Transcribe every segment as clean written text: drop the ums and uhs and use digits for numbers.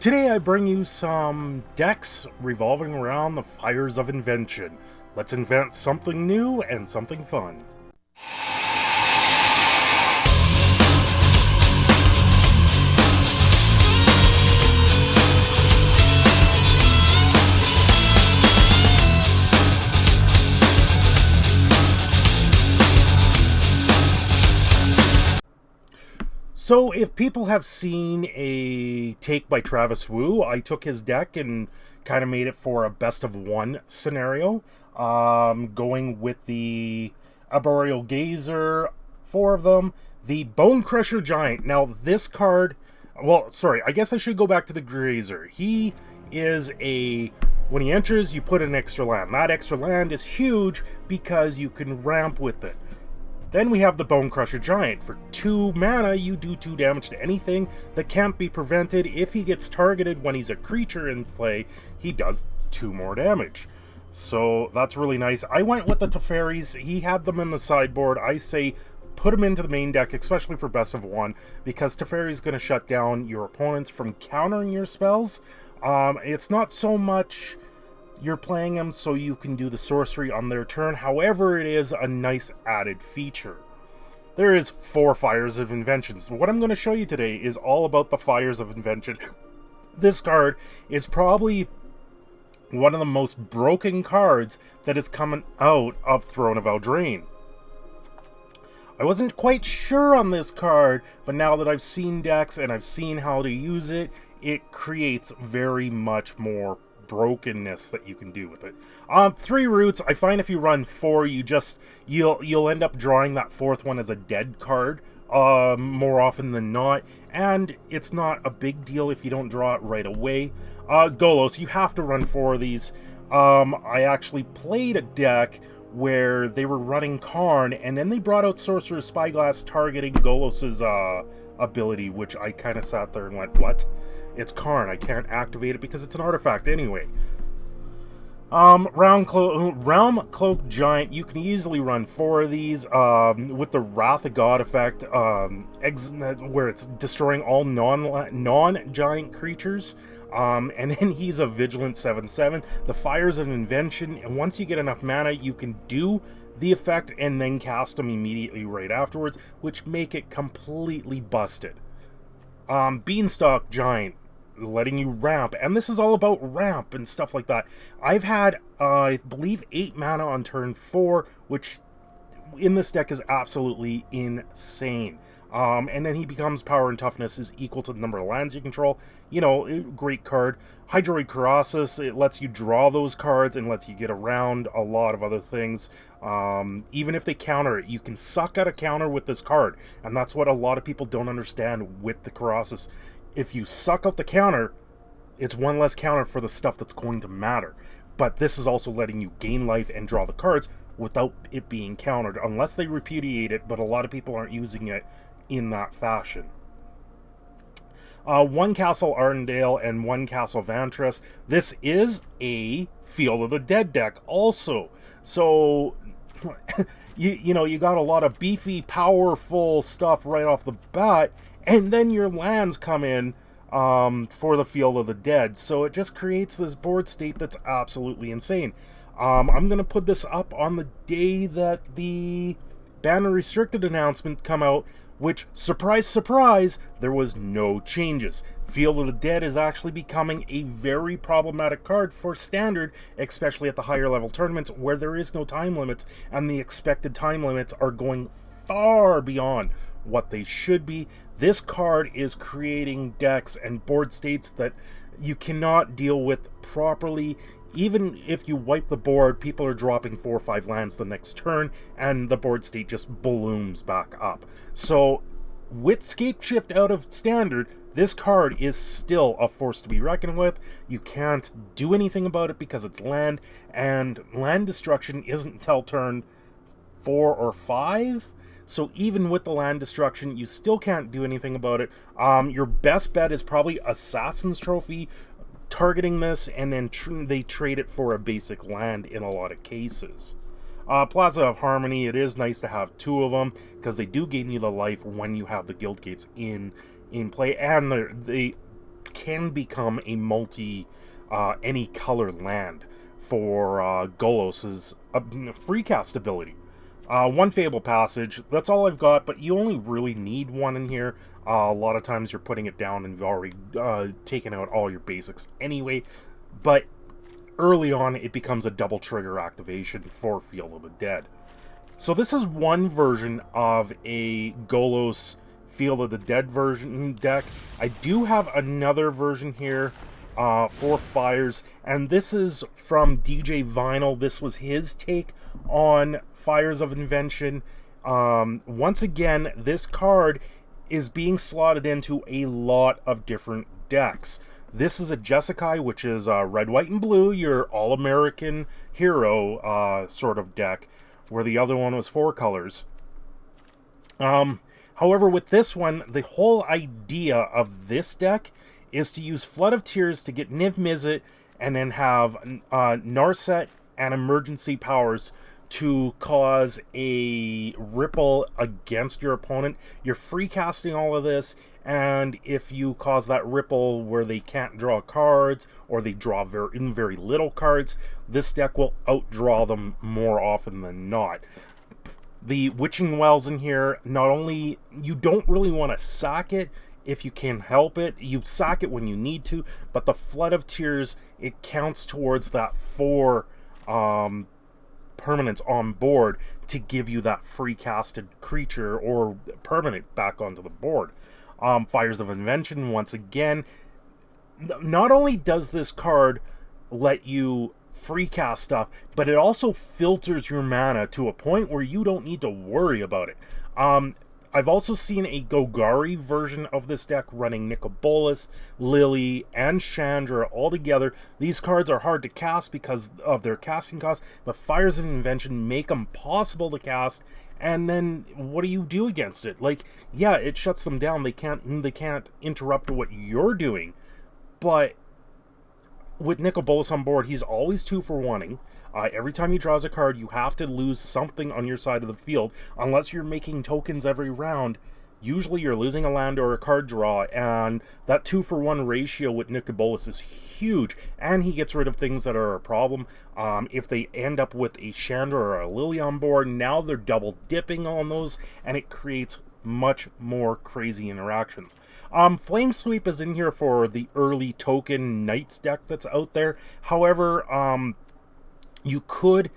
Today I bring you some decks revolving around the fires of invention. Let's invent something new and something fun. So, if people have seen a take by Travis Wu, I took his deck and kind of made it for a best of one scenario. Going with the Arboreal Gazer, four of them, the Bone Crusher Giant. Now, this card, well, sorry, I guess I should go back to the Grazer. He is a, when he enters, you put an extra land. That extra land is huge because you can ramp with it. Then we have the Bone Crusher Giant. For 2 mana, you do 2 damage to anything that can't be prevented. If he gets targeted when he's a creature in play, he does 2 more damage. So that's really nice. I went with the Teferis. He had them in the sideboard. I say put him into the main deck, especially for best of one, because Teferi is going to shut down your opponents from countering your spells. It's not so much you're playing them so you can do the sorcery on their turn. However, it is a nice added feature. There is 4 Fires of Inventions. What I'm going to show you today is all about the Fires of Invention. This card is probably one of the most broken cards that is coming out of Throne of Eldraine. I wasn't quite sure on this card, but now that I've seen decks and I've seen how to use it, it creates very much more brokenness that you can do with it. 3 roots. I find if you run 4, you'll end up drawing that 4th one as a dead card more often than not, and it's not a big deal if you don't draw it right away. Golos, you have to run 4 of these. I actually played a deck where they were running Karn, and then they brought out Sorcerer's Spyglass targeting Golos's ability, which I kind of sat there and went, what? It's Karn, I can't activate it because it's an artifact anyway. Realm Cloak Giant, you can easily run 4 of these with the Wrath of God effect, where it's destroying all non-giant creatures. And then he's a Vigilant 7/7. The Fires of Invention, and once you get enough mana, you can do the effect and then cast them immediately right afterwards, which make it completely busted. Beanstalk Giant, letting you ramp, and this is all about ramp and stuff like that. I've had, I believe, 8 mana on turn 4, which in this deck is absolutely insane. And then he becomes power and toughness is equal to the number of lands you control. You know, great card. Hydroid Colossus, it lets you draw those cards and lets you get around a lot of other things. Even if they counter it, you can suck out a counter with this card. And that's what a lot of people don't understand with the Colossus. If you suck out the counter, it's one less counter for the stuff that's going to matter. But this is also letting you gain life and draw the cards without it being countered, unless they repudiate it, but a lot of people aren't using it in that fashion. 1 Castle Arndale and 1 Castle Vantress. This is a Field of the Dead deck also. So, you know, you got a lot of beefy, powerful stuff right off the bat, and then your lands come in for the Field of the Dead. So it just creates this board state that's absolutely insane. I'm going to put this up on the day that the Banner Restricted announcement come out, which, surprise, surprise, there was no changes. Field of the Dead is actually becoming a very problematic card for Standard, especially at the higher level tournaments where there is no time limits, and the expected time limits are going far beyond what they should be. This card is creating decks and board states that you cannot deal with properly. Even if you wipe the board, people are dropping 4 or 5 lands the next turn, and the board state just balloons back up. So, with Scapeshift out of Standard, this card is still a force to be reckoned with. You can't do anything about it because it's land, and land destruction isn't until turn 4 or 5. So even with the land destruction, you still can't do anything about it. Your best bet is probably Assassin's Trophy, targeting this, and then they trade it for a basic land in a lot of cases. Plaza of Harmony, it is nice to have 2 of them, because they do gain you the life when you have the Guild Gates in play, and they can become a any color land for Golos's free cast ability. One Fable Passage, that's all I've got, but you only really need one in here. A lot of times you're putting it down and you've already taken out all your basics anyway, but early on it becomes a double trigger activation for Field of the Dead. So this is one version of a Golos Field of the Dead version deck. I do have another version here for Fires, and this is from DJ Vinyl. This was his take on Fires of Invention. Once again, this card is being slotted into a lot of different decks. This is a Jeskai, which is red, white, and blue, your all-American hero sort of deck, where the other one was 4 colors. However, with this one, the whole idea of this deck is to use Flood of Tears to get Niv Mizzet, and then have Narset and Emergency Powers to cause a ripple against your opponent. You're free casting all of this, and if you cause that ripple where they can't draw cards, or they draw very little cards, this deck will outdraw them more often than not. The Witching Wells in here, not only, you don't really want to sack it if you can help it. You sack it when you need to, but the Flood of Tears, it counts towards that 4 permanents on board to give you that free casted creature or permanent back onto the board. Fires of Invention, once again, not only does this card let you free cast stuff, but it also filters your mana to a point where you don't need to worry about it. I've also seen a Golgari version of this deck running Nicol Bolas, Lily, and Chandra all together. These cards are hard to cast because of their casting costs, but Fires of Invention make them possible to cast, and then what do you do against it? Like, yeah, it shuts them down. They can't interrupt what you're doing, but with Nicol Bolas on board, he's always 2 for 1-ing. Every time he draws a card, you have to lose something on your side of the field. Unless you're making tokens every round, usually you're losing a land or a card draw, and that 2 for 1 ratio with Nicol Bolas is huge, and he gets rid of things that are a problem. If they end up with a Chandra or a Lily on board, now they're double dipping on those, and it creates much more crazy interactions. Flame Sweep is in here for the early token Knights deck that's out there. However, you could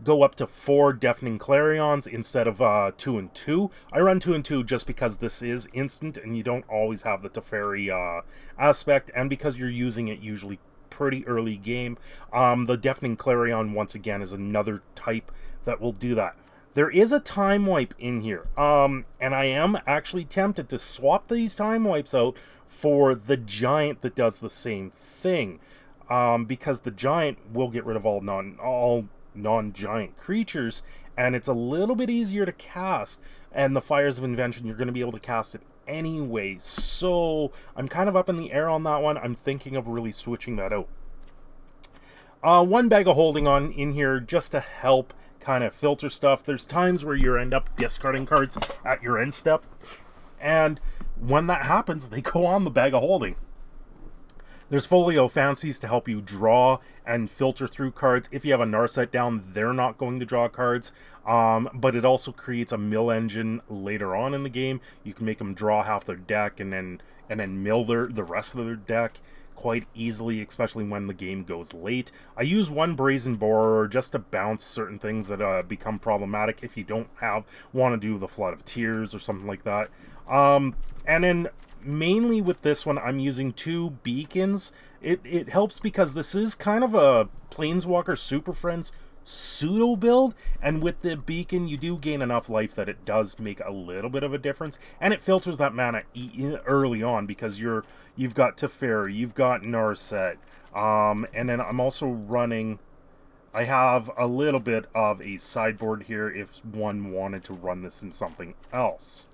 go up to 4 Deafening Clarions instead of 2 and 2. I run 2 and 2 just because this is instant and you don't always have the Teferi aspect, and because you're using it usually pretty early game. The Deafening Clarion, once again, is another type that will do that. There is a Time Wipe in here, and I am actually tempted to swap these Time Wipes out for the Giant that does the same thing. Because the Giant will get rid of all non-giant creatures, and it's a little bit easier to cast, and the Fires of Invention, you're going to be able to cast it anyway, so I'm kind of up in the air on that one. I'm thinking of really switching that out. One Bag of Holding on in here just to help kind of filter stuff. There's times where you end up discarding cards at your end step, and when that happens, they go on the Bag of Holding. There's Folio Fancies to help you draw and filter through cards. If you have a Narset down, they're not going to draw cards. But it also creates a mill engine later on in the game. You can make them draw half their deck and then mill the rest of their deck quite easily, especially when the game goes late. I use one Brazen Borer just to bounce certain things that become problematic if you don't want to do the Flood of Tears or something like that. And then mainly with this one, I'm using 2 beacons. It helps because this is kind of a Planeswalker Super Friends pseudo build, and with the beacon you do gain enough life that it does make a little bit of a difference, and it filters that mana early on because you've got Teferi, you've got Narset, and then I'm also running, I have a little bit of a sideboard here if one wanted to run this in something else.